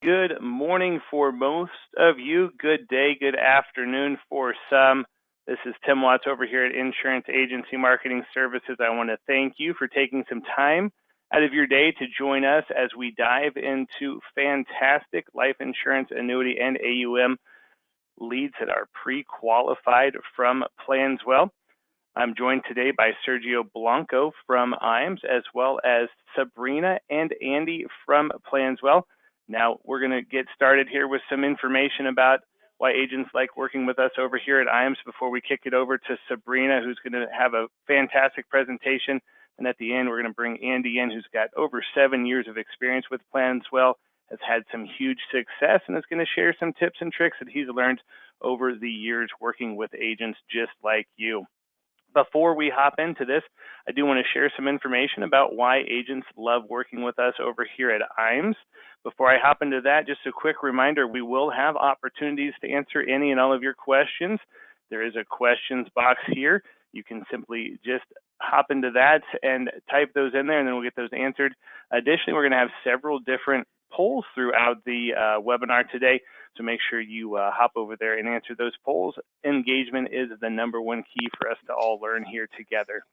Good morning for most of you. Good day, good afternoon for some. This is Tim Watts over here at Insurance Agency Marketing Services. I want to thank you for taking some time out of your day to join us as we dive into fantastic life insurance, annuity, and AUM leads that are pre-qualified from Planswell. I'm joined today by Sergio Blanco from IAMS, as well as Sabrina and Andy from Planswell. Now, we're going to get started here with some information about why agents like working with us over here at IAMS before we kick it over to Sabrina, who's going to have a fantastic presentation. And at the end, we're going to bring Andy in, who's got over 7 years of experience with Planswell, has had some huge success, and is going to share some tips and tricks that he's learned over the years working with agents just like you. Before we hop into this, I do want to share some information about why agents love working with us over here at IAMS. Before I hop into that, just a quick reminder, we will have opportunities to answer any and all of your questions. There is a questions box here. You can simply just hop into that and type those in there, and then we'll get those answered. Additionally, we're going to have several different polls throughout the webinar today, so make sure you hop over there and answer those polls. Engagement is the #1 key for us to all learn here together.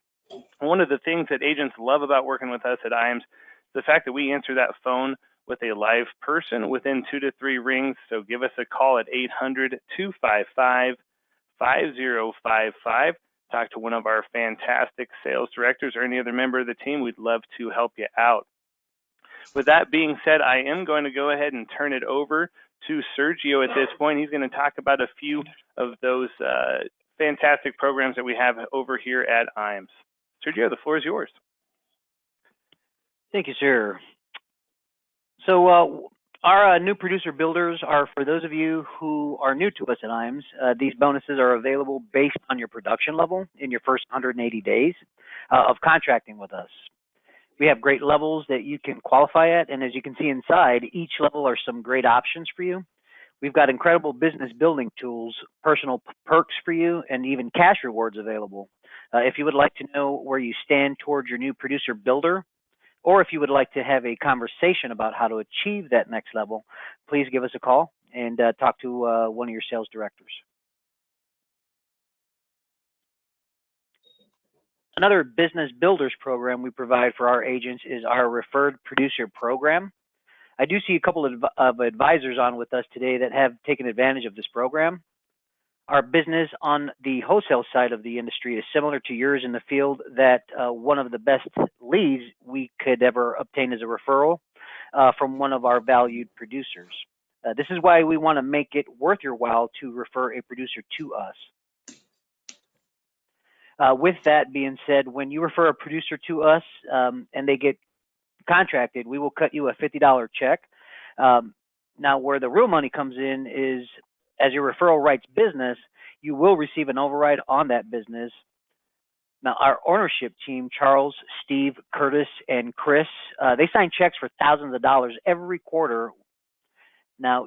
One of the things that agents love about working with us at IAMS is the fact that we answer that phone with a live person within 2 to 3 rings. So give us a call at 800-255-5055. Talk to one of our fantastic sales directors or any other member of the team. We'd love to help you out. With that being said, I am going to go ahead and turn it over to Sergio at this point. He's going to talk about a few of those fantastic programs that we have over here at IAMS. Sergio, the floor is yours. Thank you, sir. So our new producer builders are for those of you who are new to us at IAMS. These bonuses are available based on your production level in your first 180 days of contracting with us. We have great levels that you can qualify at, and as you can see inside, each level are some great options for you. We've got incredible business building tools, personal perks for you, and even cash rewards available. If you would like to know where you stand towards your new producer builder, or if you would like to have a conversation about how to achieve that next level, please give us a call and talk to one of your sales directors. Another business builders program we provide for our agents is our referred producer program. I do see a couple of advisors on with us today that have taken advantage of this program. Our business on the wholesale side of the industry is similar to yours in the field that one of the best leads we could ever obtain is a referral from one of our valued producers. This is why we want to make it worth your while to refer a producer to us. With that being said, when you refer a producer to us and they get contracted, we will cut you a $50 check. Now, where the real money comes in is as your referral writes business, you will receive an override on that business. Now, our ownership team, Charles, Steve, Curtis, and Chris, they sign checks for thousands of dollars every quarter. Now,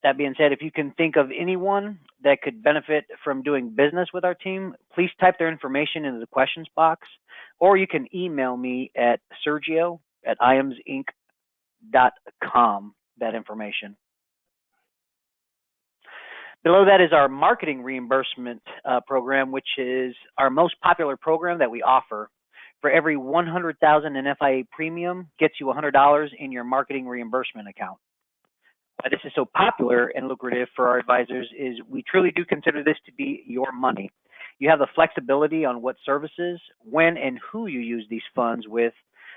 that being said, if you can think of anyone that could benefit from doing business with our team, please type their information into the questions box, or you can email me at sergio@iamsinc.com, that information. Below that is our marketing reimbursement program, which is our most popular program that we offer. For every $100,000 in FIA premium, gets you $100 in your marketing reimbursement account. Why this is so popular and lucrative for our advisors is we truly do consider this to be your money. You have the flexibility on what services, when, and who you use these funds with.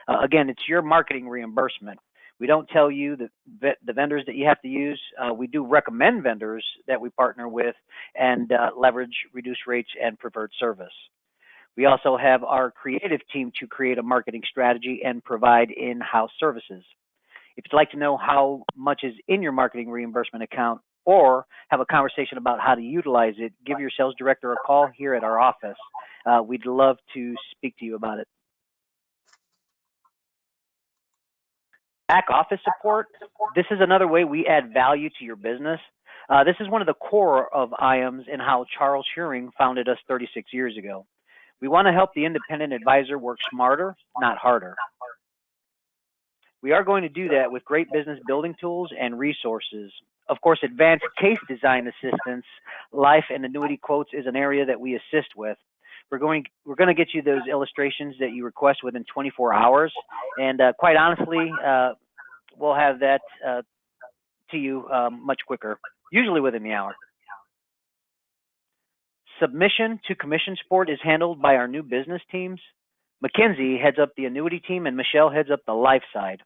Again, it's your marketing reimbursement. We don't tell you the vendors that you have to use. We do recommend vendors that we partner with and leverage reduced rates and preferred service. We also have our creative team to create a marketing strategy and provide in-house services. If you'd like to know how much is in your marketing reimbursement account or have a conversation about how to utilize it, give your sales director a call here at our office. We'd love to speak to you about it. Back office support. This is another way we add value to your business. This is one of the core of IAMS and how Charles Shearing founded us 36 years ago. We want to help the independent advisor work smarter, not harder. We are going to do that with great business building tools and resources. Of course, advanced case design assistance, life and annuity quotes is an area that we assist with. We're going to get you those illustrations that you request within 24 hours, and quite honestly, we'll have that to you much quicker, usually within the hour. Submission to commission support is handled by our new business teams. Mackenzie heads up the annuity team, and Michelle heads up the life side.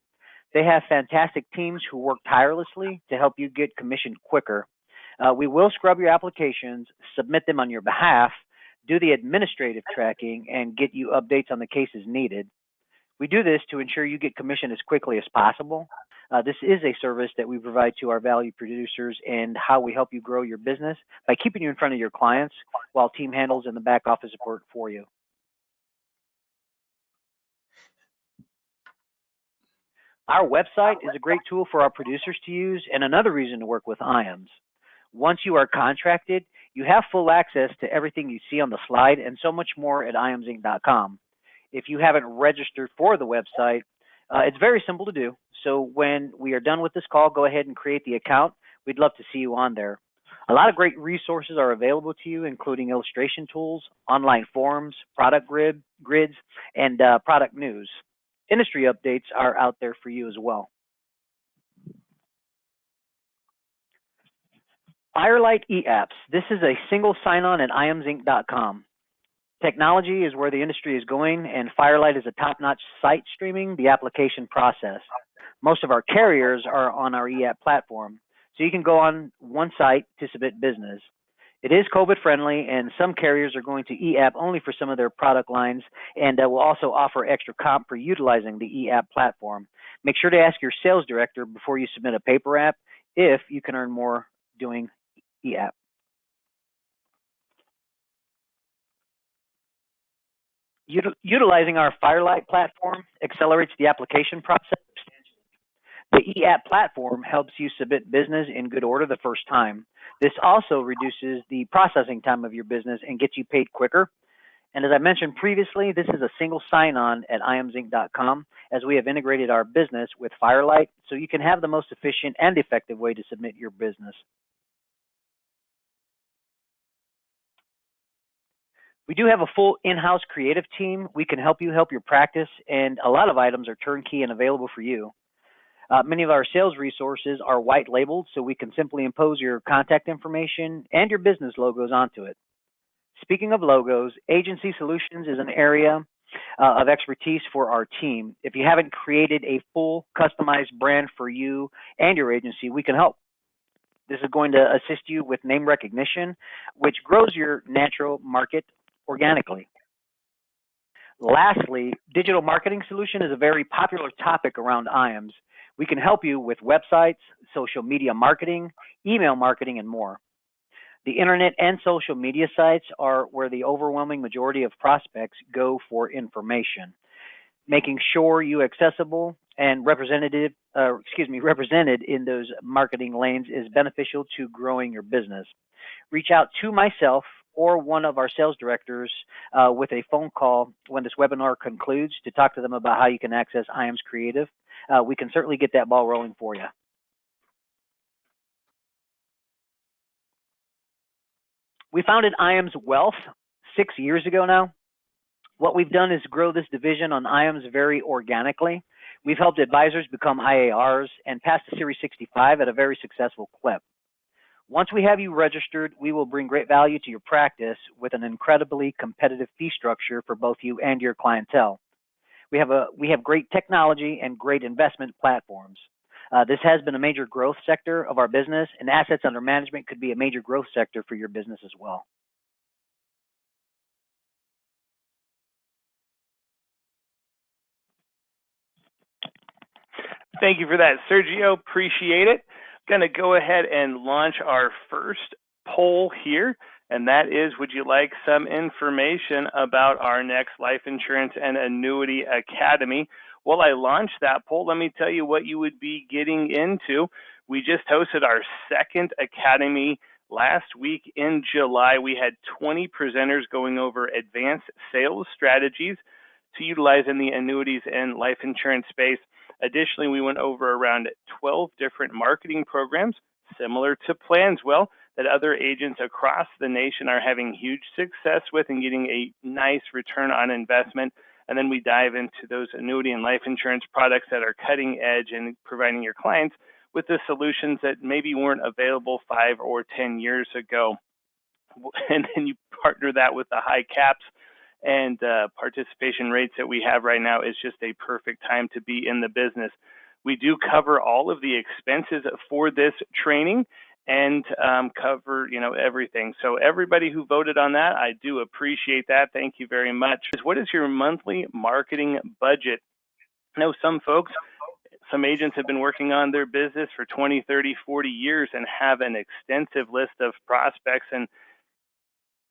They have fantastic teams who work tirelessly to help you get commissioned quicker. We will scrub your applications, submit them on your behalf, do the administrative tracking, and get you updates on the cases needed. We do this to ensure you get commission as quickly as possible. This is a service that we provide to our value producers and how we help you grow your business by keeping you in front of your clients while team handles in the back office support for you. Our website is a great tool for our producers to use and another reason to work with IAMS. Once you are contracted, you have full access to everything you see on the slide and so much more at IAMSinc.com. If you haven't registered for the website, it's very simple to do. So when we are done with this call, go ahead and create the account. We'd love to see you on there. A lot of great resources are available to you, including illustration tools, online forums, product grids, and product news. Industry updates are out there for you as well. Firelight eApps. This is a single sign-on at IAMSinc.com. Technology is where the industry is going, and Firelight is a top-notch site streaming the application process. Most of our carriers are on our eApp platform, so you can go on one site to submit business. It is COVID-friendly, and some carriers are going to eApp only for some of their product lines, and will also offer extra comp for utilizing the eApp platform. Make sure to ask your sales director before you submit a paper app if you can earn more doing eApp. Utilizing our Firelight platform accelerates the application process substantially. The eApp platform helps you submit business in good order the first time. This also reduces the processing time of your business and gets you paid quicker. And as I mentioned previously, this is a single sign-on at IAMSinc.com, as we have integrated our business with Firelight so you can have the most efficient and effective way to submit your business. We do have a full in-house creative team. We can help you help your practice, and a lot of items are turnkey and available for you. Many of our sales resources are white labeled, so we can simply impose your contact information and your business logos onto it. Speaking of logos, agency solutions is an area of expertise for our team. If you haven't created a full customized brand for you and your agency, we can help. This is going to assist you with name recognition, which grows your natural market organically. Lastly, digital marketing solution is a very popular topic around IAMS. We can help you with websites, social media marketing, email marketing, and more. The internet and social media sites are where the overwhelming majority of prospects go for information. Making sure you accessible and represented in those marketing lanes is beneficial to growing your business. Reach out to myself or one of our sales directors with a phone call when this webinar concludes to talk to them about how you can access IAMS Creative. We can certainly get that ball rolling for you. We founded IAMS Wealth 6 years ago now. What we've done is grow this division on IAMS very organically. We've helped advisors become IARs and pass the Series 65 at a very successful clip. Once we have you registered, we will bring great value to your practice with an incredibly competitive fee structure for both you and your clientele. We have great technology and great investment platforms. This has been a major growth sector of our business, and assets under management could be a major growth sector for your business as well. Thank you for that, Sergio. Appreciate it. Going to go ahead and launch our first poll here, and that is, would you like some information about our next Life Insurance and Annuity Academy? While I launch that poll, let me tell you what you would be getting into. We just hosted our second Academy last week in July. We had 20 presenters going over advanced sales strategies to utilize in the annuities and life insurance space. Additionally, we went over around 12 different marketing programs similar to Planswell that other agents across the nation are having huge success with and getting a nice return on investment. And then we dive into those annuity and life insurance products that are cutting edge and providing your clients with the solutions that maybe weren't available 5 or 10 years ago. And then you partner that with the high caps and participation rates that we have right now is just a perfect time to be in the business. We do cover all of the expenses for this training and cover, everything. So everybody who voted on that, I do appreciate that. Thank you very much. What is your monthly marketing budget? I know some agents have been working on their business for 20, 30, 40 years and have an extensive list of prospects and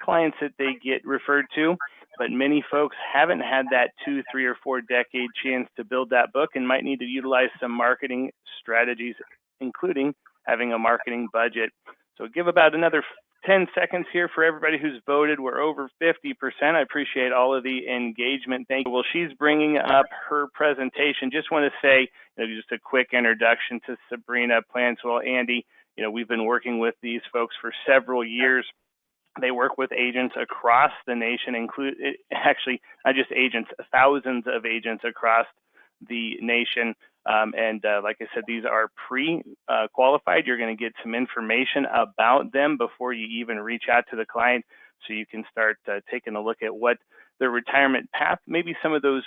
clients that they get referred to, but many folks haven't had that 2, 3, or 4 decade chance to build that book and might need to utilize some marketing strategies, including having a marketing budget. So give about another 10 seconds here for everybody who's voted. We're over 50%. I appreciate all of the engagement. Thank you. Well, she's bringing up her presentation. Just want to say, just a quick introduction to Sabrina, Planswell, Andy. We've been working with these folks for several years. They work with agents across the nation, actually not just agents, thousands of agents across the nation. Like I said, these are pre-qualified. You're going to get some information about them before you even reach out to the client, so you can start taking a look at what their retirement path, maybe some of those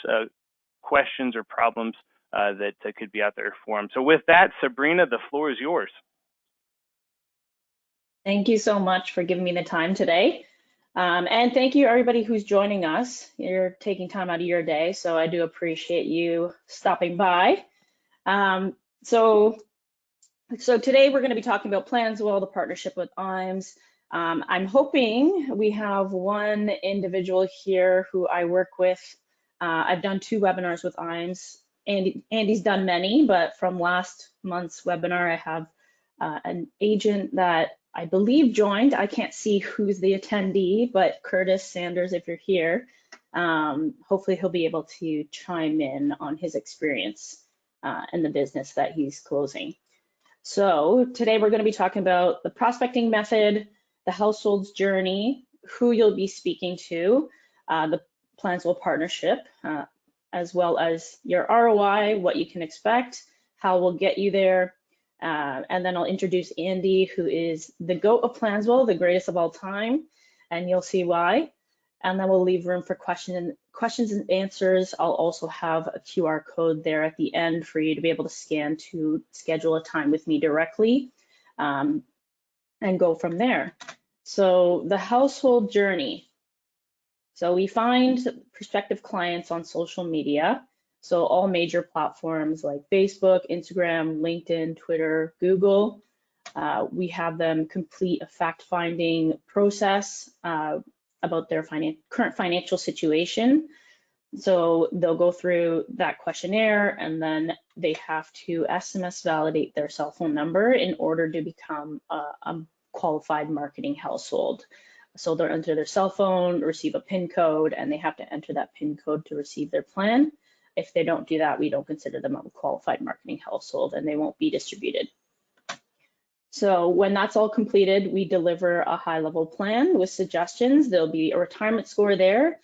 questions or problems that could be out there for them. So with that, Sabrina, the floor is yours. Thank you so much for giving me the time today. And thank you everybody who's joining us. You're taking time out of your day, so I do appreciate you stopping by. So today we're going to be talking about Planswell, the partnership with IAMS. I'm hoping we have one individual here who I work with. I've done 2 webinars with IAMS. Andy's done many, but from last month's webinar, I have an agent that I believe joined. I can't see who's the attendee, but Curtis Sanders, if you're here, hopefully he'll be able to chime in on his experience in the business that he's closing. So today we're going to be talking about the prospecting method, the household's journey, who you'll be speaking to, the Planswell partnership, as well as your ROI, what you can expect, how we'll get you there. And then I'll introduce Andy, who is the GOAT of Planswell, the greatest of all time, and you'll see why. And then we'll leave room for questions and answers. I'll also have a QR code there at the end for you to be able to scan to schedule a time with me directly and go from there. So the household journey. So we find prospective clients on social media. So all major platforms like Facebook, Instagram, LinkedIn, Twitter, Google. We have them complete a fact-finding process about their current financial situation. So they'll go through that questionnaire, and then they have to SMS validate their cell phone number in order to become a qualified marketing household. So they'll enter their cell phone, receive a PIN code, and they have to enter that PIN code to receive their plan. If they don't do that, we don't consider them a qualified marketing household, and they won't be distributed. So when that's all completed, we deliver a high-level plan with suggestions. There'll be a retirement score there.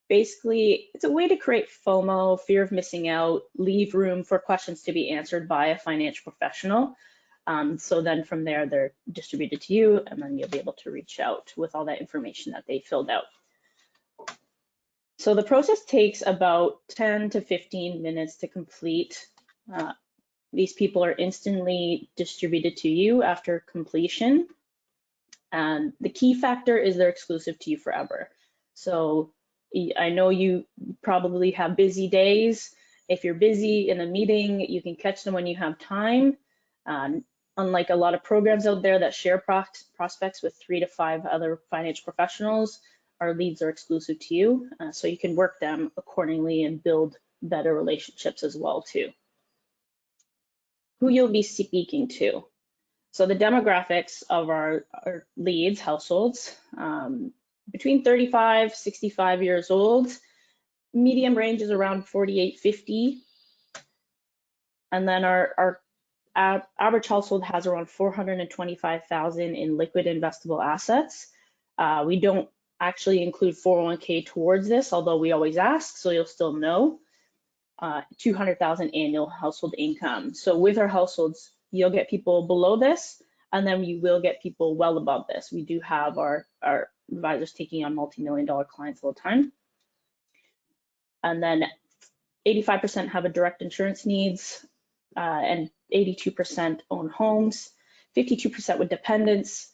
Basically, it's a way to create FOMO, fear of missing out, leave room for questions to be answered by a financial professional. So then from there, they're distributed to you, and then you'll be able to reach out with all that information that they filled out. So the process takes about 10 to 15 minutes to complete. These people are instantly distributed to you after completion. And the key factor is they're exclusive to you forever. So I know you probably have busy days. If you're busy in a meeting, you can catch them when you have time. Unlike a lot of programs out there that share prospects with 3 to 5 other financial professionals, our leads are exclusive to you, so you can work them accordingly and build better relationships as well too. Who you'll be speaking to. So the demographics of our leads, households, between 35, 65 years old. Medium range is around 48, 50. And then our average household has around 425,000 in liquid investable assets. We don't actually include 401k towards this, although we always ask, so you'll still know. 200,000 annual household income. So with our households, you'll get people below this, and then you will get people well above this. We do have our advisors taking on multi-million-dollar clients all the time. And then 85% have a direct insurance needs, and 82% own homes, 52% with dependents,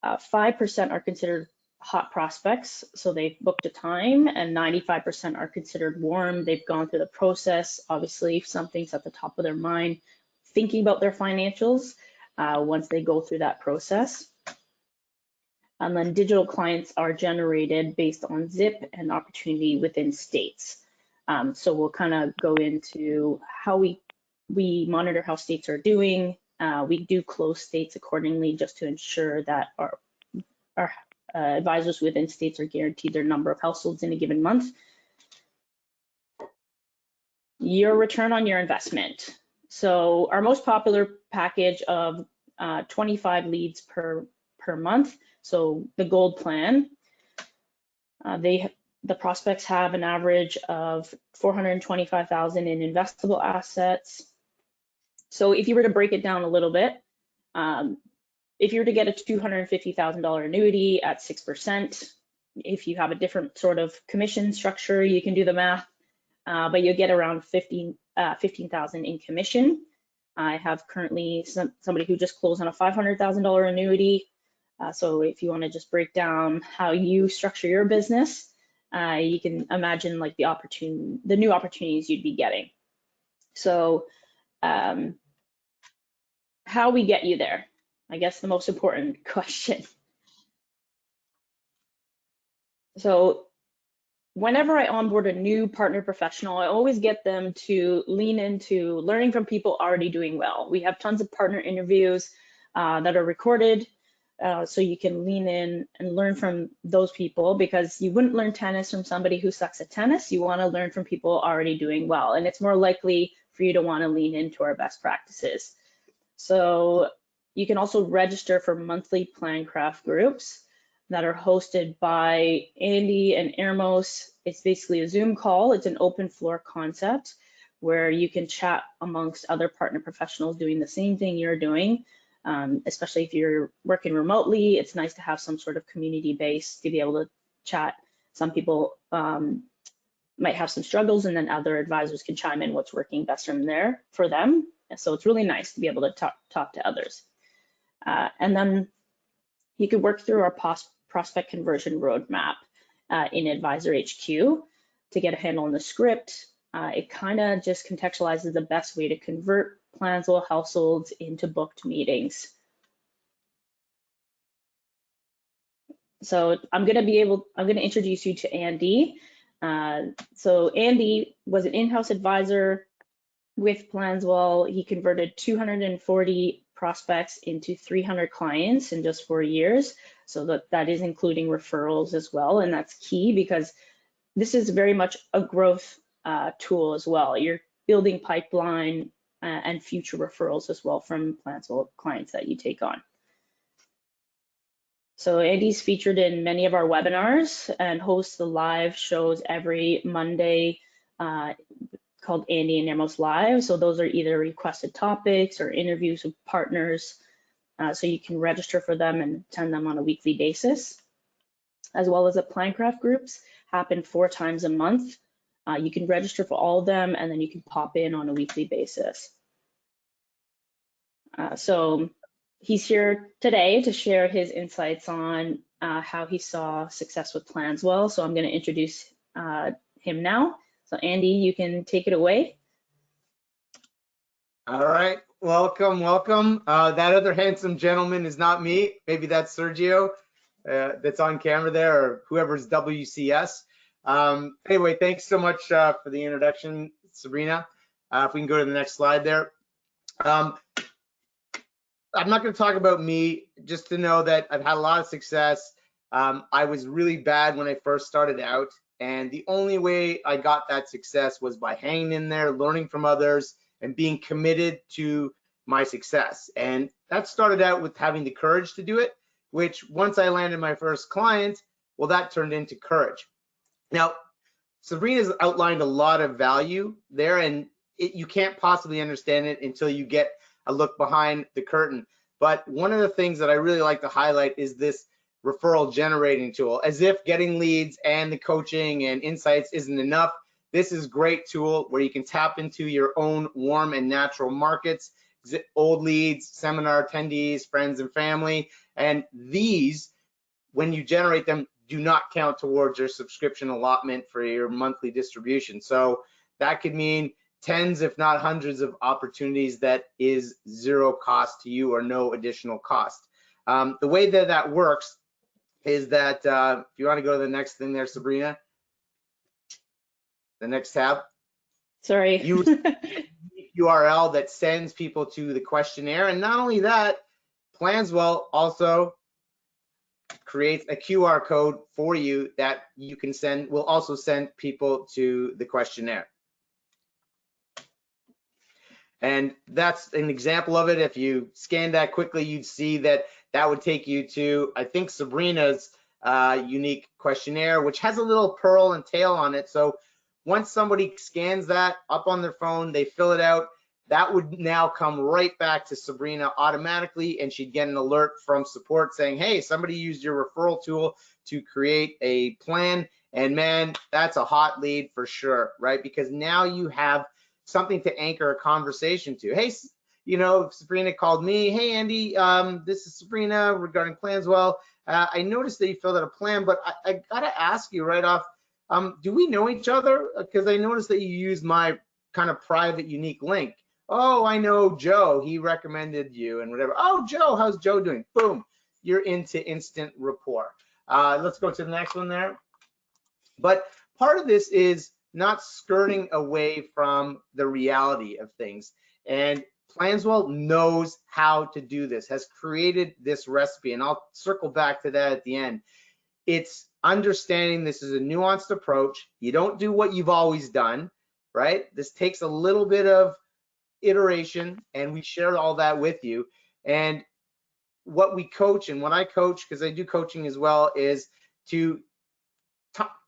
5% are considered hot prospects, so they've booked a time, and 95% are considered warm. They've gone through the process. Obviously, something's at the top of their mind, thinking about their financials once they go through that process. And then digital clients are generated based on zip and opportunity within states. So we'll kind of go into how we monitor how states are doing. We do close states accordingly just to ensure that our advisors within states are guaranteed their number of households in a given month. Your return on your investment. So our most popular package of 25 leads per month. So the gold plan, the prospects have an average of 425,000 in investable assets. So if you were to break it down a little bit, if you were to get a $250,000 annuity at 6%, if you have a different sort of commission structure, you can do the math, but you'll get around 15,000 in commission. I have currently somebody who just closed on a $500,000 annuity. So if you want to just break down how you structure your business, you can imagine like the new opportunities you'd be getting. So how we get you there, I guess the most important question. So whenever I onboard a new partner professional, I always get them to lean into learning from people already doing well. We have tons of partner interviews that are recorded, so you can lean in and learn from those people, because you wouldn't learn tennis from somebody who sucks at tennis. You want to learn from people already doing well, and it's more likely for you to want to lean into our best practices. So you can also register for monthly plan craft groups that are hosted by Andy and Ermos. It's basically a Zoom call. It's an open floor concept where you can chat amongst other partner professionals doing the same thing you're doing. Especially if you're working remotely, it's nice to have some sort of community base to be able to chat. Some people might have some struggles, and then other advisors can chime in what's working best from there for them. And so it's really nice to be able to talk to others. And then you could work through our prospect conversion roadmap in Advisor HQ to get a handle on the script. It kind of just contextualizes the best way to convert Planswell households into booked meetings. So I'm going to introduce you to Andy. So Andy was an in-house advisor with Planswell. He converted 240 prospects into 300 clients in just 4 years. So that is including referrals as well. And that's key because this is very much a growth tool as well. You're building pipeline and future referrals as well from Planswell clients that you take on. So Andy's featured in many of our webinars and hosts the live shows every Monday called Andy and Ermos Live. So those are either requested topics or interviews with partners. So you can register for them and attend them on a weekly basis, as well as the Plancraft groups happen 4 times a month. You can register for all of them, and then you can pop in on a weekly basis. So he's here today to share his insights on how he saw success with Planswell. So I'm going to introduce him now. So Andy, you can take it away. All right, welcome. That other handsome gentleman is not me. Maybe that's Sergio that's on camera there, or whoever's WCS. Anyway, thanks so much for the introduction, Sabrina. If we can go to the next slide there. I'm not going to talk about me, just to know that I've had a lot of success. I was really bad when I first started out, and the only way I got that success was by hanging in there, learning from others, and being committed to my success. And that started out with having the courage to do it, which once I landed my first client, well, that turned into courage. Now, Sabrina's outlined a lot of value there, and you can't possibly understand it until you get a look behind the curtain. But one of the things that I really like to highlight is this referral generating tool. As if getting leads and the coaching and insights isn't enough, this is a great tool where you can tap into your own warm and natural markets, old leads, seminar attendees, friends and family, and these, when you generate them, do not count towards your subscription allotment for your monthly distribution. So that could mean tens, if not hundreds of opportunities that is zero cost to you or no additional cost. The way that that works is that, if you want to go to the next thing there, Sabrina, the next tab. Sorry. You URL that sends people to the questionnaire. And not only that, Planswell also creates a QR code for you that you can send, will also send people to the questionnaire. And that's an example of it. If you scan that quickly, you'd see that that would take you to, I think, Sabrina's unique questionnaire, which has a little pearl and tail on it. So once somebody scans that up on their phone, they fill it out, that would now come right back to Sabrina automatically, and she'd get an alert from support saying, hey, somebody used your referral tool to create a plan. And man, that's a hot lead for sure, right? Because now you have something to anchor a conversation to. Hey, you know, Sabrina called me. Hey, Andy, this is Sabrina regarding Planswell. I noticed that you filled out a plan, but I gotta ask you right off, do we know each other? Because I noticed that you used my kind of private, unique link. Oh, I know Joe. He recommended you and whatever. Oh, Joe, how's Joe doing? Boom, you're into instant rapport. Let's go to the next one there. But part of this is not skirting away from the reality of things. And Planswell knows how to do this, has created this recipe, and I'll circle back to that at the end. It's understanding this is a nuanced approach. You don't do what you've always done, right? This takes a little bit of iteration, and we share all that with you. And what we coach and what I coach, because I do coaching as well, is to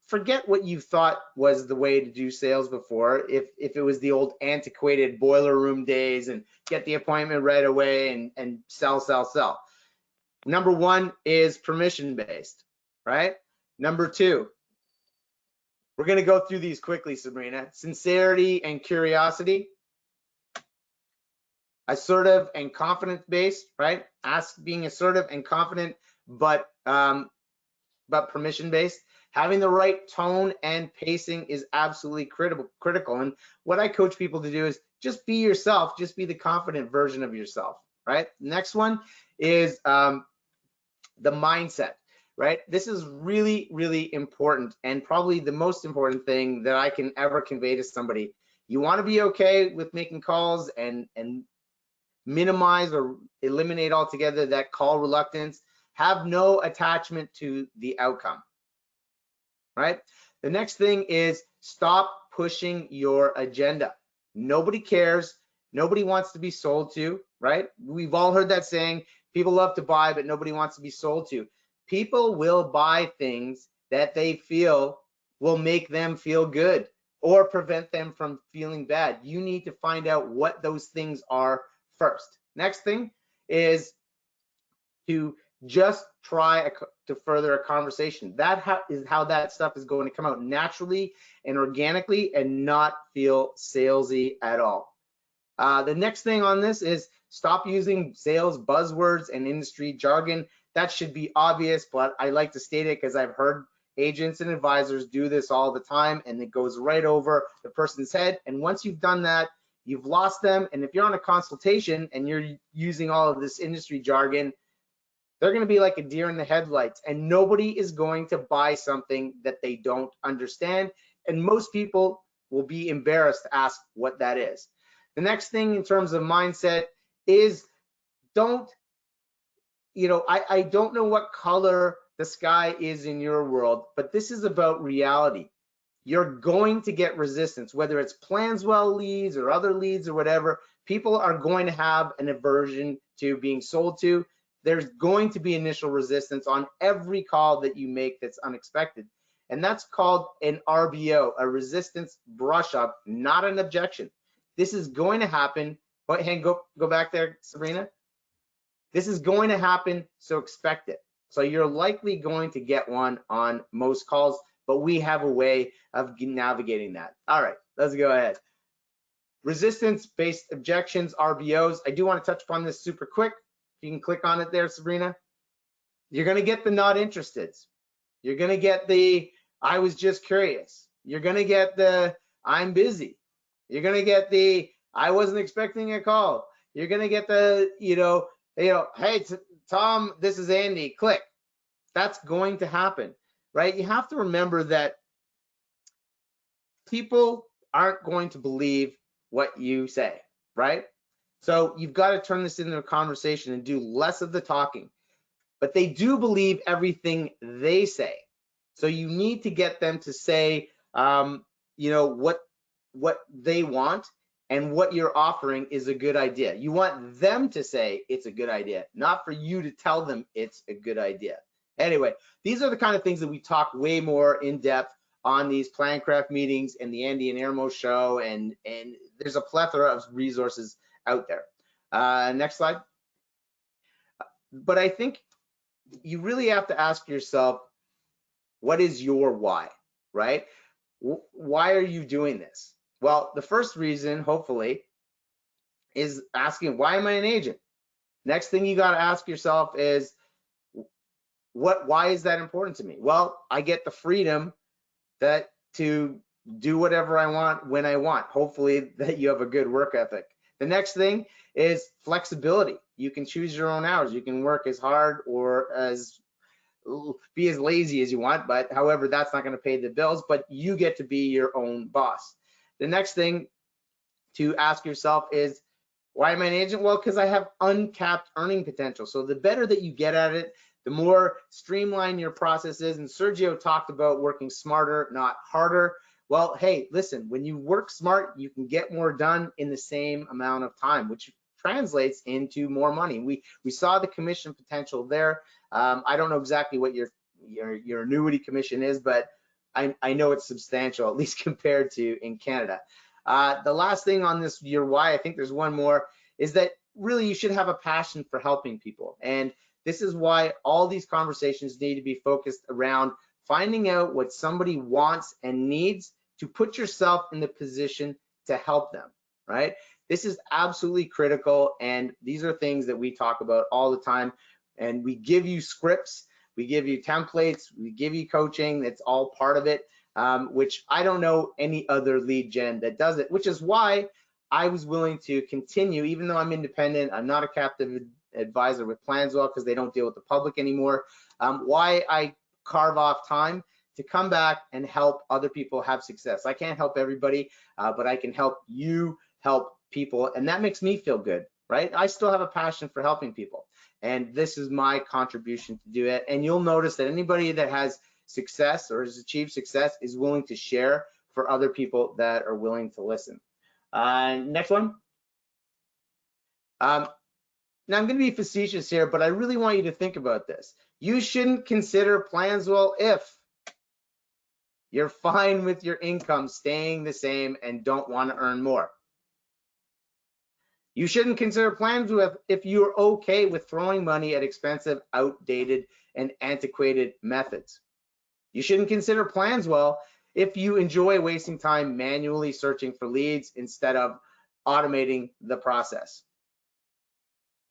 forget what you thought was the way to do sales before. If it was the old antiquated boiler room days and get the appointment right away and sell, sell, sell. Number one is permission based, right? Number two, we're going to go through these quickly, Sabrina. Sincerity and curiosity. Assertive and confidence based, right? Being assertive and confident, but permission based. Having the right tone and pacing is absolutely critical. And what I coach people to do is just be yourself, just be the confident version of yourself, right? Next one is the mindset, right? This is really, really important, and probably the most important thing that I can ever convey to somebody. You want to be okay with making calls and minimize or eliminate altogether that call reluctance. Have no attachment to the outcome, right? The next thing is stop pushing your agenda. Nobody cares. Nobody wants to be sold to, right? We've all heard that saying, people love to buy, but nobody wants to be sold to. People will buy things that they feel will make them feel good or prevent them from feeling bad. You need to find out what those things are first. Next thing is to just try to further a conversation. That is how that stuff is going to come out naturally and organically and not feel salesy at all. The next thing on this is stop using sales buzzwords and industry jargon. That should be obvious, but I like to state it because I've heard agents and advisors do this all the time, and it goes right over the person's head. And once you've done that, you've lost them. And if you're on a consultation and you're using all of this industry jargon, they're going to be like a deer in the headlights, and nobody is going to buy something that they don't understand. And most people will be embarrassed to ask what that is. The next thing in terms of mindset is don't, I don't know what color the sky is in your world, but this is about reality. you're going to get resistance, whether it's Planswell leads or other leads or whatever. People are going to have an aversion to being sold to. There's going to be initial resistance on every call that you make that's unexpected. And that's called an RBO, a resistance brush up, not an objection. This is going to happen. But hey, go back there, Sabrina. This is going to happen, so expect it. So you're likely going to get one on most calls, but we have a way of navigating that. All right, let's go ahead. Resistance-based objections, RBOs. I do want to touch upon this super quick. You can click on it there, Sabrina. You're going to get the not interested. You're going to get the I was just curious. You're going to get the I'm busy. You're going to get the I wasn't expecting a call. You're going to get the, hey, Tom, this is Andy, click. That's going to happen, right? You have to remember that people aren't going to believe what you say, right? So you've got to turn this into a conversation and do less of the talking. But they do believe everything they say. So you need to get them to say, what they want and what you're offering is a good idea. You want them to say it's a good idea, not for you to tell them it's a good idea. Anyway, these are the kind of things that we talk way more in depth on these PlanCraft meetings and the Andy and Ermo show, and there's a plethora of resources out there. Next slide. But I think you really have to ask yourself, what is your why, right? Why are you doing this? Well, the first reason, hopefully, is asking, why am I an agent? Next thing you got to ask yourself is, why is that important to me? Well, I get the freedom to do whatever I want when I want. Hopefully that you have a good work ethic. The next thing is flexibility. You can choose your own hours. You can work as hard or be as lazy as you want, but however, that's not going to pay the bills, but you get to be your own boss. The next thing to ask yourself is, why am I an agent? Well, because I have uncapped earning potential. So the better that you get at it, the more streamlined your process is. And Sergio talked about working smarter, not harder. Well, hey, listen, when you work smart, you can get more done in the same amount of time, which translates into more money. We saw the commission potential there. I don't know exactly what your annuity commission is, but I know it's substantial, at least compared to in Canada. The last thing on this, your why, I think there's one more, is that really you should have a passion for helping people. And this is why all these conversations need to be focused around finding out what somebody wants and needs to put yourself in the position to help them, right? This is absolutely critical, and these are things that we talk about all the time. And we give you scripts, we give you templates, we give you coaching. That's all part of it, which I don't know any other lead gen that does it, which is why I was willing to continue, even though I'm independent. I'm not a captive advisor with Planswell because they don't deal with the public anymore. Why I carve off time to come back and help other people have success. I can't help everybody, but I can help you help people, and that makes me feel good, right? I still have a passion for helping people, and this is my contribution to do it. And you'll notice that anybody that has success or has achieved success is willing to share for other people that are willing to listen. Next one. Now I'm going to be facetious here, but I really want you to think about this. You shouldn't consider Planswell if you're fine with your income staying the same and don't want to earn more. You shouldn't consider Planswell if you're okay with throwing money at expensive, outdated, and antiquated methods. You shouldn't consider Planswell if you enjoy wasting time manually searching for leads instead of automating the process.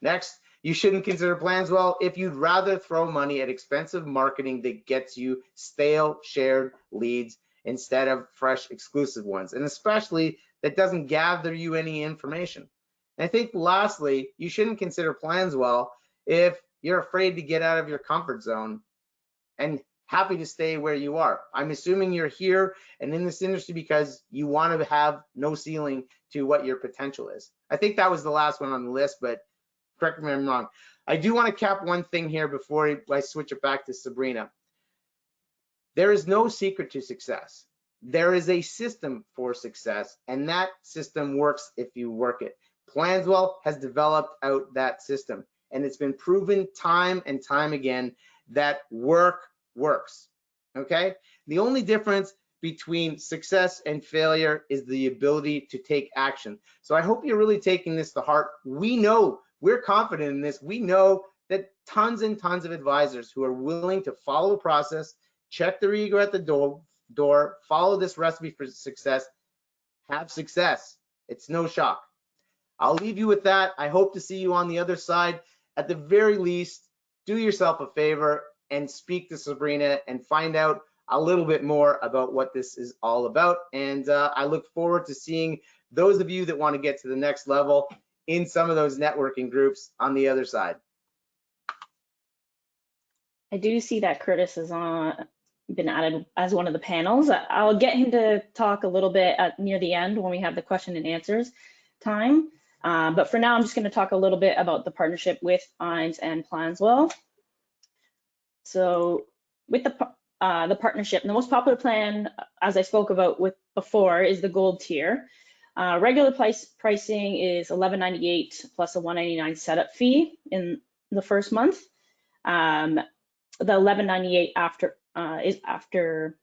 Next, you shouldn't consider Planswell if you'd rather throw money at expensive marketing that gets you stale shared leads instead of fresh exclusive ones, and especially that doesn't gather you any information. And I think lastly, you shouldn't consider Planswell if you're afraid to get out of your comfort zone and happy to stay where you are. I'm assuming you're here and in this industry because you want to have no ceiling to what your potential is. I think that was the last one on the list, but correct me if I'm wrong. I do want to cap one thing here before I switch it back to Sabrina. There is no secret to success. There is a system for success, and that system works if you work it. Planswell has developed out that system, and it's been proven time and time again that work works. Okay? The only difference between success and failure is the ability to take action. So I hope you're really taking this to heart. We know, we're confident in this. We know that tons and tons of advisors who are willing to follow the process, check their ego at the door, follow this recipe for success, have success. It's no shock. I'll leave you with that. I hope to see you on the other side. At the very least, do yourself a favor and speak to Sabrina and find out a little bit more about what this is all about. And I look forward to seeing those of you that want to get to the next level in some of those networking groups on the other side. I do see that Curtis has been added as one of the panels. I'll get him to talk a little bit near the end when we have the question and answers time. But for now, I'm just going to talk a little bit about the partnership with IAMS and Planswell. So with the partnership, the most popular plan, as I spoke about before, is the gold tier. Regular pricing is $11.98 plus a $1.99 setup fee in the first month. The $11.98 is after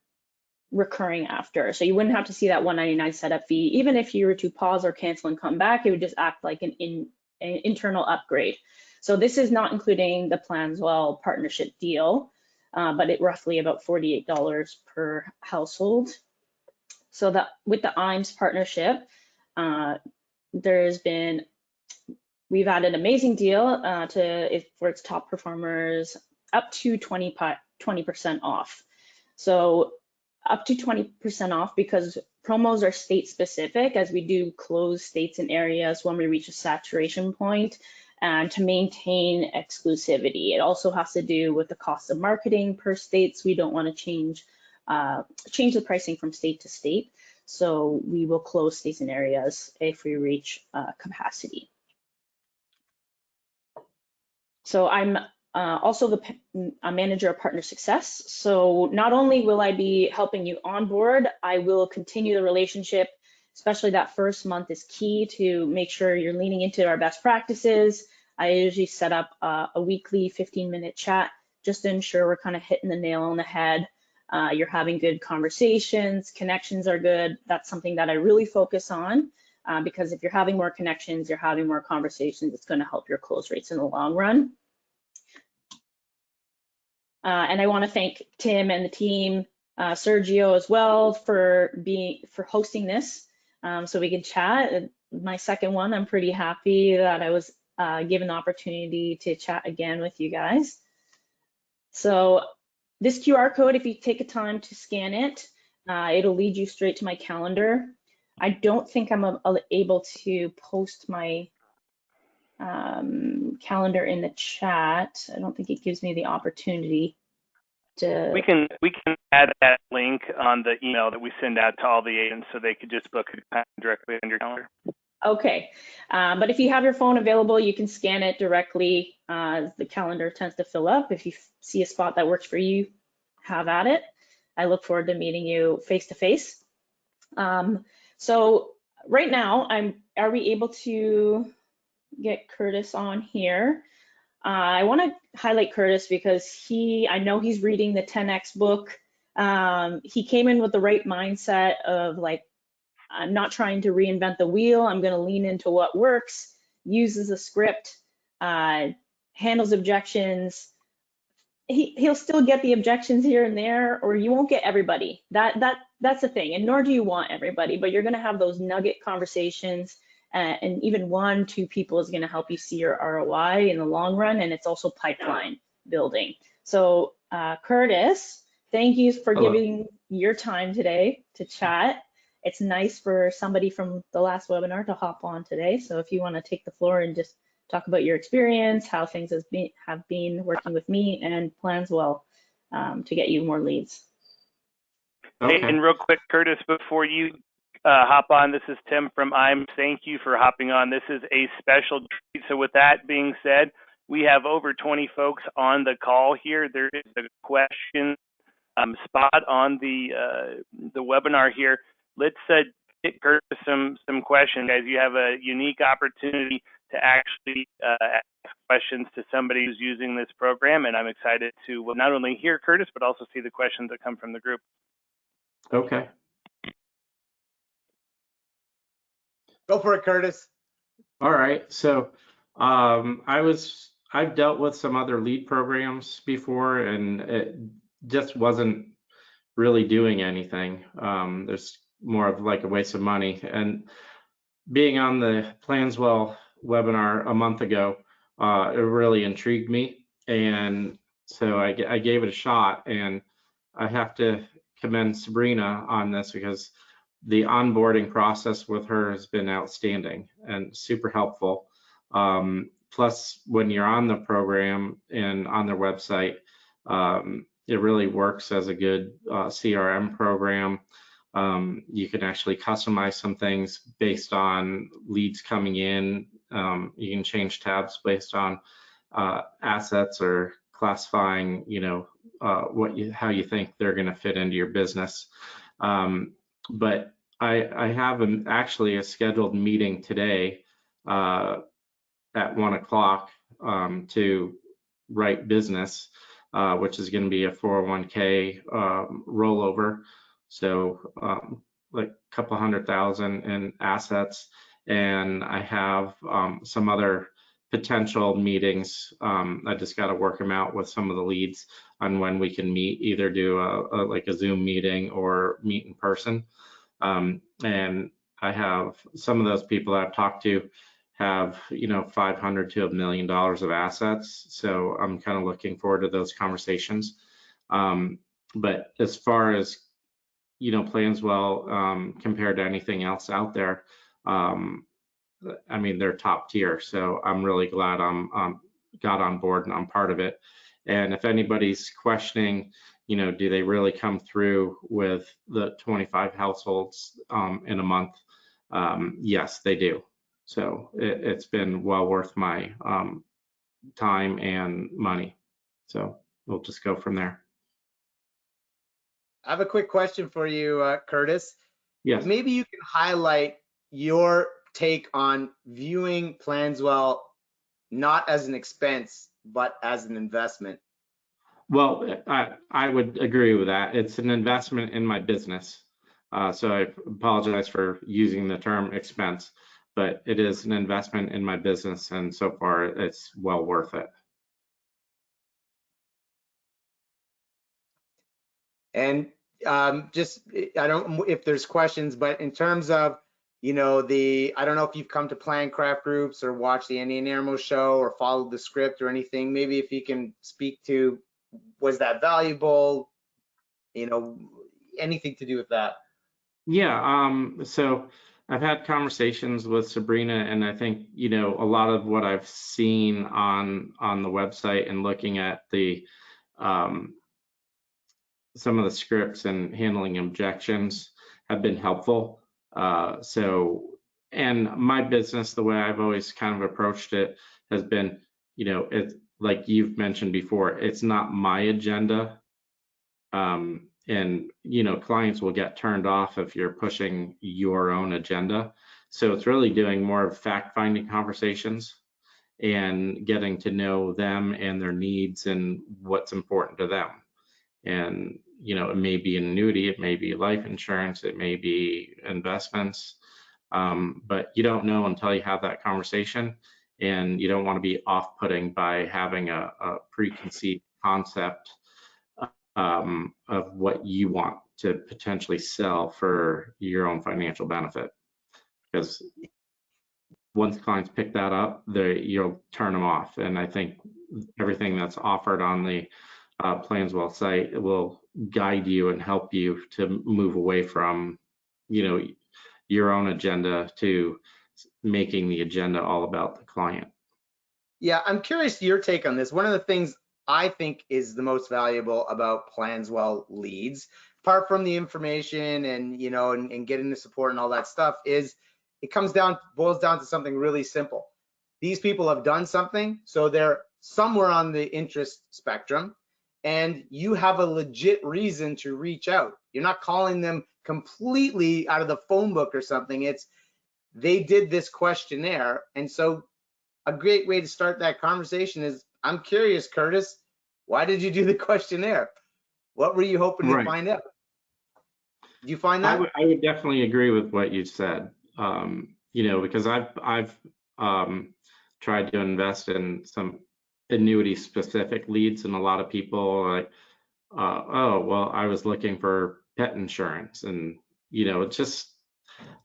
recurring after. So you wouldn't have to see that $1.99 setup fee. Even if you were to pause or cancel and come back, it would just act like an internal upgrade. So this is not including the Planswell partnership deal, but it roughly about $48 per household. So that with the IAMS partnership, we've added an amazing deal for its top performers, up to 20% off. So up to 20% off because promos are state specific, as we do close states and areas when we reach a saturation point, and to maintain exclusivity. It also has to do with the cost of marketing per states. We don't want to change the pricing from state to state. So we will close states and areas if we reach capacity. So I'm also a manager of partner success. So not only will I be helping you onboard, I will continue the relationship, especially that first month is key to make sure you're leaning into our best practices. I usually set up a weekly 15-minute chat just to ensure we're kind of hitting the nail on the head. You're having good conversations, connections are good. That's something that I really focus on because if you're having more connections, you're having more conversations, it's going to help your close rates in the long run. And I want to thank Tim and the team, Sergio as well for hosting this so we can chat. My second one, I'm pretty happy that I was given the opportunity to chat again with you guys. So this QR code, if you take a time to scan it, it'll lead you straight to my calendar. I don't think I'm able to post my calendar in the chat. I don't think it gives me the opportunity to. We can add that link on the email that we send out to all the agents so they could just book it directly on your calendar. Okay, but if you have your phone available, you can scan it directly. The calendar tends to fill up. If you see a spot that works for you, have at it. I look forward to meeting you face to face. So right now, are we able to get Curtis on here? I want to highlight Curtis because I know he's reading the 10X book. He came in with the right mindset of like, I'm not trying to reinvent the wheel. I'm going to lean into what works, uses a script, handles objections. He'll still get the objections here and there, or you won't get everybody. That's the thing, and nor do you want everybody, but you're going to have those nugget conversations, and even 1-2 people is going to help you see your ROI in the long run, and it's also pipeline building. So Curtis, thank you for giving your time today to chat. It's nice for somebody from the last webinar to hop on today. So if you want to take the floor and just talk about your experience, how things have been working with me and Planswell to get you more leads. Okay. And real quick, Curtis, before you hop on, this is Tim from IAMS. Thank you for hopping on. This is a special treat. So with that being said, we have over 20 folks on the call here. There is a question spot on the webinar here. Let's get Curtis some questions, guys. You have a unique opportunity to actually ask questions to somebody who's using this program, and I'm excited to not only hear Curtis, but also see the questions that come from the group. Okay. Go for it, Curtis. All right. So I've dealt with some other lead programs before, and it just wasn't really doing anything. There's more of like a waste of money. And being on the Planswell webinar a month ago, it really intrigued me. And so I gave it a shot, and I have to commend Sabrina on this because the onboarding process with her has been outstanding and super helpful. Plus, when you're on the program and on their website, it really works as a good CRM program. You can actually customize some things based on leads coming in. You can change tabs based on assets or classifying, how you think they're going to fit into your business. But I have actually a scheduled meeting today at 1 o'clock to write business, which is going to be a 401k rollover. So like a couple $100,000 in assets. And I have some other potential meetings. I just got to work them out with some of the leads on when we can meet, either do like a Zoom meeting or meet in person. And I have some of those people that I've talked to have, $500 to $1 million of assets. So I'm kind of looking forward to those conversations. But as far as, Planswell compared to anything else out there, I mean, they're top tier. So I'm really glad I'm got on board and I'm part of it. And if anybody's questioning, do they really come through with the 25 households in a month? Yes, they do. So it's been well worth my time and money. So we'll just go from there. I have a quick question for you, Curtis. Yes. Maybe you can highlight your take on viewing Planswell not as an expense, but as an investment. Well, I would agree with that. It's an investment in my business. So I apologize for using the term expense, but it is an investment in my business, and so far it's well worth it. And just, I don't know if there's questions, but in terms of, I don't know if you've come to Plancraft groups or watched the Andy and Ermo show or followed the script or anything, maybe if you can speak to, was that valuable? Anything to do with that? Yeah, so I've had conversations with Sabrina, and I think, a lot of what I've seen on the website and looking at the some of the scripts and handling objections have been helpful. And my business, the way I've always kind of approached it has been, it's like you've mentioned before, it's not my agenda. And, clients will get turned off if you're pushing your own agenda. So it's really doing more of fact-finding conversations and getting to know them and their needs and what's important to them. And, it may be an annuity, it may be life insurance, it may be investments, but you don't know until you have that conversation, and you don't want to be off-putting by having a preconceived concept of what you want to potentially sell for your own financial benefit. Because once clients pick that up, you'll turn them off. And I think everything that's offered on the Planswell site will guide you and help you to move away from, your own agenda to making the agenda all about the client. Yeah, I'm curious your take on this. One of the things I think is the most valuable about Planswell leads, apart from the information and, and getting the support and all that stuff, is it boils down to something really simple. These people have done something, so they're somewhere on the interest spectrum, and you have a legit reason to reach out. You're not calling them completely out of the phone book or something. It's they did this questionnaire. And so a great way to start that conversation is, I'm curious, Curtis, why did you do the questionnaire? What were you hoping to find out? Do you find that? I would definitely agree with what you said. You know, because I've tried to invest in some annuity specific leads, and a lot of people are like, oh, well, I was looking for pet insurance, and you know, it's just,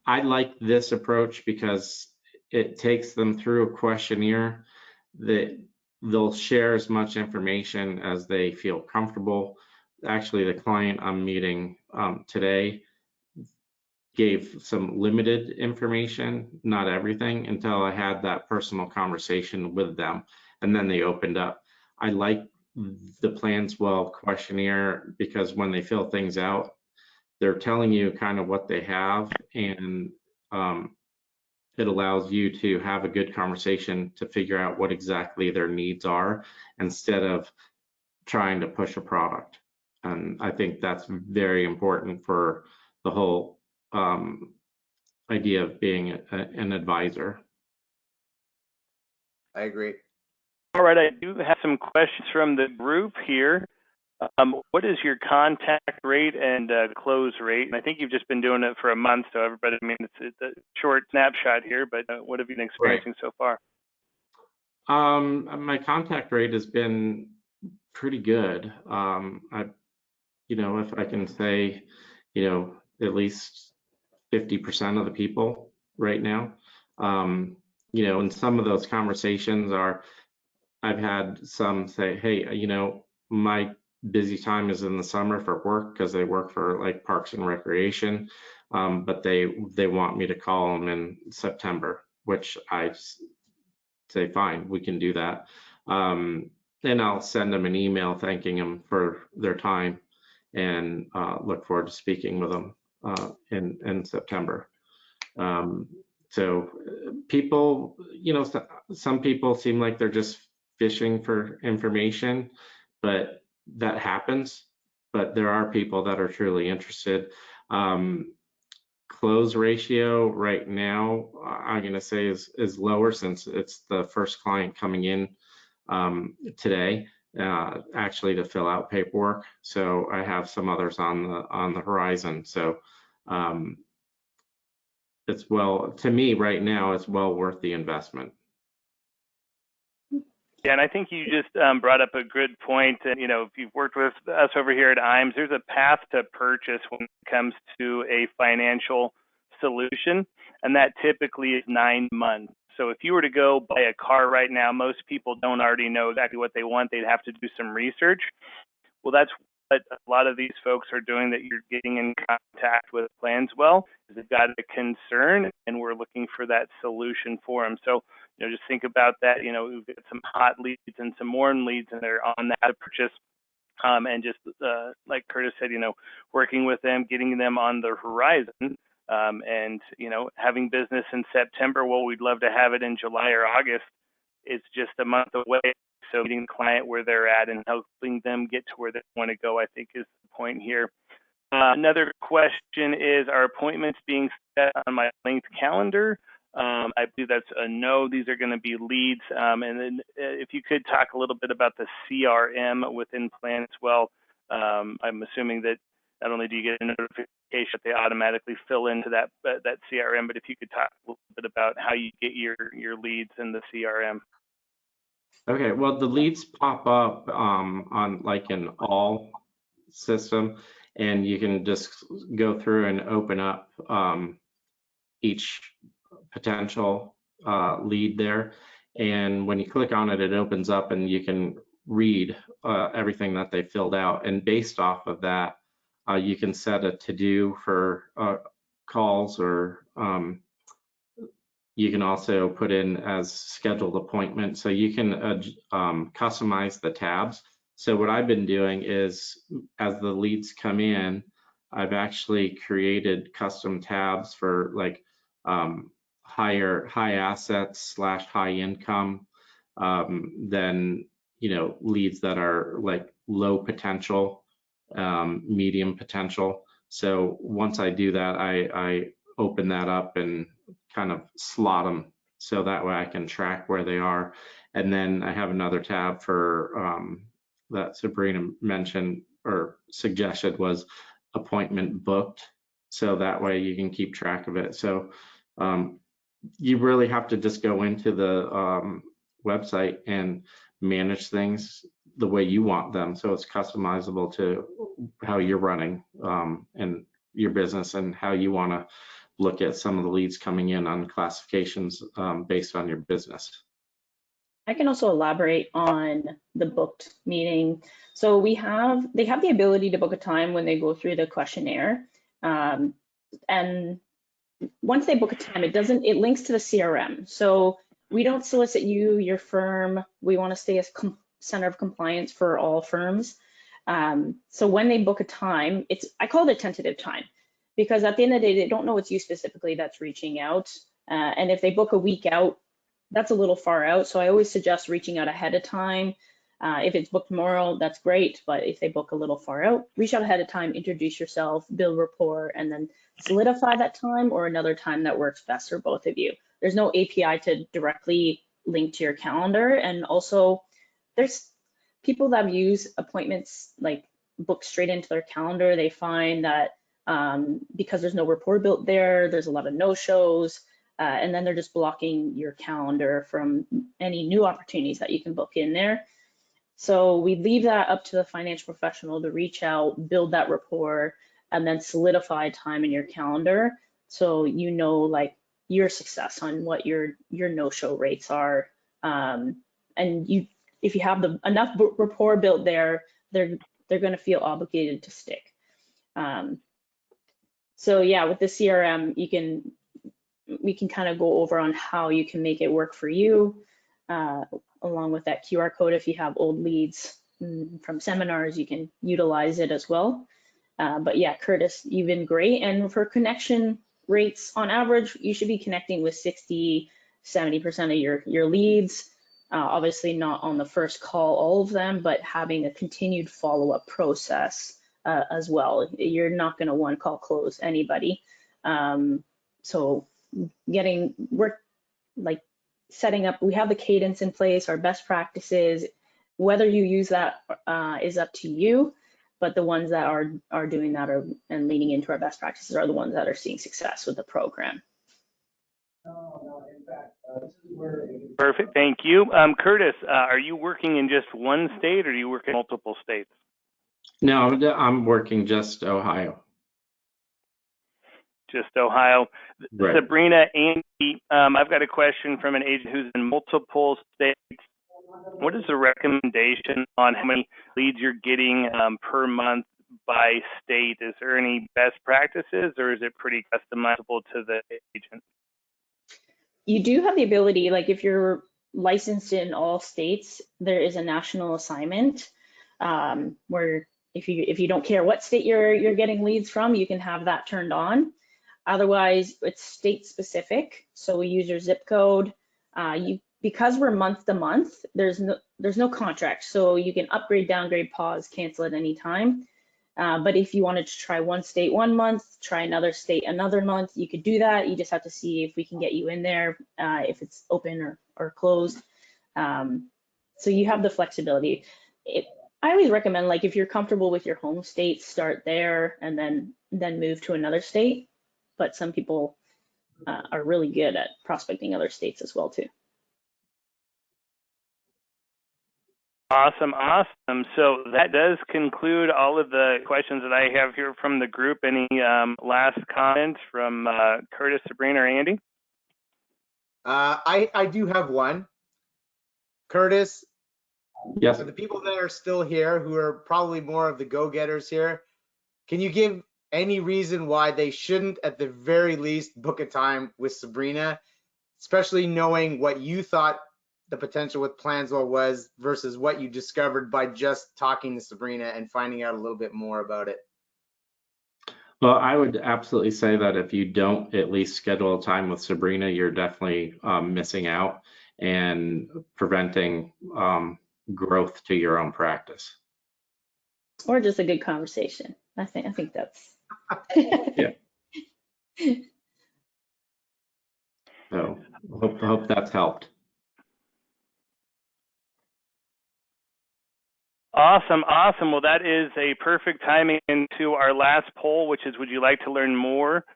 I like this approach because it takes them through a questionnaire that they'll share as much information as they feel comfortable. Actually, the client I'm meeting today gave some limited information, not everything, until I had that personal conversation with them, and then they opened up. I like the Planswell questionnaire because when they fill things out, they're telling you kind of what they have, and it allows you to have a good conversation to figure out what exactly their needs are instead of trying to push a product. And I think that's very important for the whole idea of being an advisor. I agree. All right, I do have some questions from the group here. What is your contact rate and close rate? And I think you've just been doing it for a month, so everybody, I mean, it's a short snapshot here, but what have you been experiencing so far? My contact rate has been pretty good. You know, if I can say, you know, at least 50% of the people right now. You know, and some of those conversations are, I've had some say, hey, you know, my busy time is in the summer for work because they work for like Parks and Recreation, but they want me to call them in September, which I say, fine, we can do that. And I'll send them an email thanking them for their time, and look forward to speaking with them in September. So people, you know, some people seem like they're just fishing for information, but that happens. But there are people that are truly interested. Close ratio right now, I'm going to say is lower since it's the first client coming in today, actually to fill out paperwork. So I have some others on the horizon. So it's, well, to me right now, it's well worth the investment. Yeah, and I think you just brought up a good point. And, you know, if you've worked with us over here at IAMS, there's a path to purchase when it comes to a financial solution, and that typically is 9 months. So if you were to go buy a car right now, most people don't already know exactly what they want. They'd have to do some research. Well, that's what a lot of these folks are doing, that you're getting in contact with Planswell, is they've got a concern and we're looking for that solution for them. So, you know, just think about that. You know, we've got some hot leads and some warm leads, and they're on that to purchase. And just like Curtis said, you know, working with them, getting them on the horizon, and, you know, having business in September. Well, we'd love to have it in July or August. It's just a month away. So meeting the client where they're at and helping them get to where they want to go, I think, is the point here. Another question is, are appointments being set on my linked calendar? I believe that's a no. These are going to be leads. And then if you could talk a little bit about the CRM within Planswell. I'm assuming that not only do you get a notification that they automatically fill into that CRM, but if you could talk a little bit about how you get your leads in the CRM. Okay, well, the leads pop up on like an all system, and you can just go through and open up each potential lead there. And when you click on it, it opens up and you can read everything that they filled out. And based off of that, you can set a to-do for calls, or you can also put in as scheduled appointment. So you can customize the tabs. So what I've been doing is, as the leads come in, I've actually created custom tabs for like high assets / high income, than, you know, leads that are like low potential, medium potential. So once I do that, I open that up and kind of slot them so that way I can track where they are. And then I have another tab for that Sabrina mentioned or suggested was appointment booked. So that way you can keep track of it. So you really have to just go into the website and manage things the way you want them. So it's customizable to how you're running and your business and how you want to look at some of the leads coming in on classifications based on your business. I can also elaborate on the booked meeting. So they have the ability to book a time when they go through the questionnaire. And once they book a time, it links to the CRM. So we don't solicit you, your firm. We want to stay as center of compliance for all firms. So when they book a time, I call it a tentative time, because at the end of the day, they don't know it's you specifically that's reaching out. And if they book a week out, that's a little far out. So I always suggest reaching out ahead of time. If it's booked tomorrow, that's great. But if they book a little far out, reach out ahead of time, introduce yourself, build rapport, and then solidify that time or another time that works best for both of you. There's no API to directly link to your calendar. And also there's people that use appointments like book straight into their calendar. They find that because there's no rapport built there, there's a lot of no-shows. And then they're just blocking your calendar from any new opportunities that you can book in there. So we leave that up to the financial professional to reach out, build that rapport, and then solidify time in your calendar so you know like your success on what your no-show rates are. And if you have enough rapport built there, they're going to feel obligated to stick. So yeah, with the CRM, we can kind of go over on how you can make it work for you, along with that QR code. If you have old leads from seminars, you can utilize it as well. But yeah, Curtis, you've been great. And for connection rates, on average, you should be connecting with 60, 70% of your leads. Obviously not on the first call, all of them, but having a continued follow-up process as well. You're not going to one call close anybody. So setting up, we have the cadence in place, our best practices. Whether you use that is up to you, but the ones that are doing that and leaning into our best practices are the ones that are seeing success with the program. Perfect, thank you. Curtis, are you working in just one state or do you work in multiple states? No, I'm working just Ohio. Just Ohio. Right. Sabrina, Andy, I've got a question from an agent who's in multiple states. What is the recommendation on how many leads you're getting per month by state? Is there any best practices or is it pretty customizable to the agent? You do have the ability, like if you're licensed in all states, there is a national assignment where if you don't care what state you're getting leads from, you can have that turned on. Otherwise, it's state specific. So we use your zip code. Because we're month to month, there's no contract. So you can upgrade, downgrade, pause, cancel at any time. But if you wanted to try one state 1 month, try another state another month, you could do that. You just have to see if we can get you in there, if it's open or closed. So you have the flexibility. I always recommend, like, if you're comfortable with your home state, start there and then move to another state. But some people are really good at prospecting other states as well too. Awesome. So that does conclude all of the questions that I have here from the group. Any last comments from Curtis, Sabrina, or Andy? I do have one. Curtis, yes. for the people that are still here, who are probably more of the go-getters here, can you give any reason why they shouldn't, at the very least, book a time with Sabrina, especially knowing what you thought the potential with Planswell was versus what you discovered by just talking to Sabrina and finding out a little bit more about it? Well, I would absolutely say that if you don't at least schedule a time with Sabrina, you're definitely missing out and preventing growth to your own practice. or just a good conversation. I think that's. Yeah. So hope that's helped. Awesome, awesome. Well, that is a perfect timing into our last poll, which is, would you like to learn more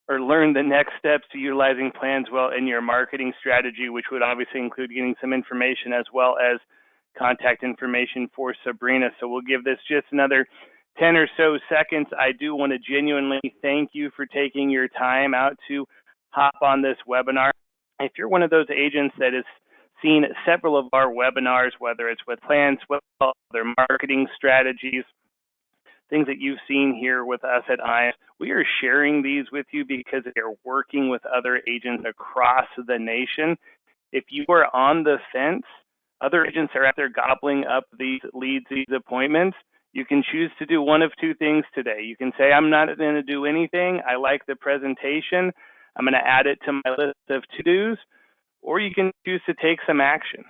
or learn the next steps to utilizing Planswell in your marketing strategy, which would obviously include getting some information as well as contact information for Sabrina. So we'll give this just another 10 or so seconds. I do want to genuinely thank you for taking your time out to hop on this webinar. If you're one of those agents that is seen several of our webinars, whether it's with Planswell, other marketing strategies, things that you've seen here with us at IAMS. We are sharing these with you because they're working with other agents across the nation. If you are on the fence, other agents are out there gobbling up these leads, these appointments. You can choose to do one of two things today. You can say, I'm not going to do anything. I like the presentation. I'm going to add it to my list of to-dos. Or you can choose to take some action.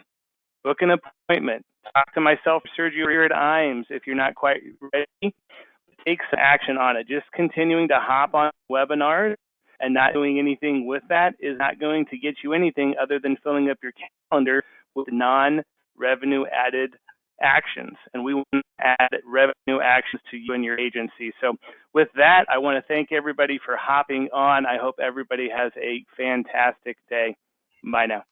Book an appointment. Talk to myself, Sergio, here at IAMS. If you're not quite ready, take some action on it. Just continuing to hop on webinars and not doing anything with that is not going to get you anything other than filling up your calendar with non-revenue added actions. And we want to add revenue actions to you and your agency. So with that, I want to thank everybody for hopping on. I hope everybody has a fantastic day. Bye now.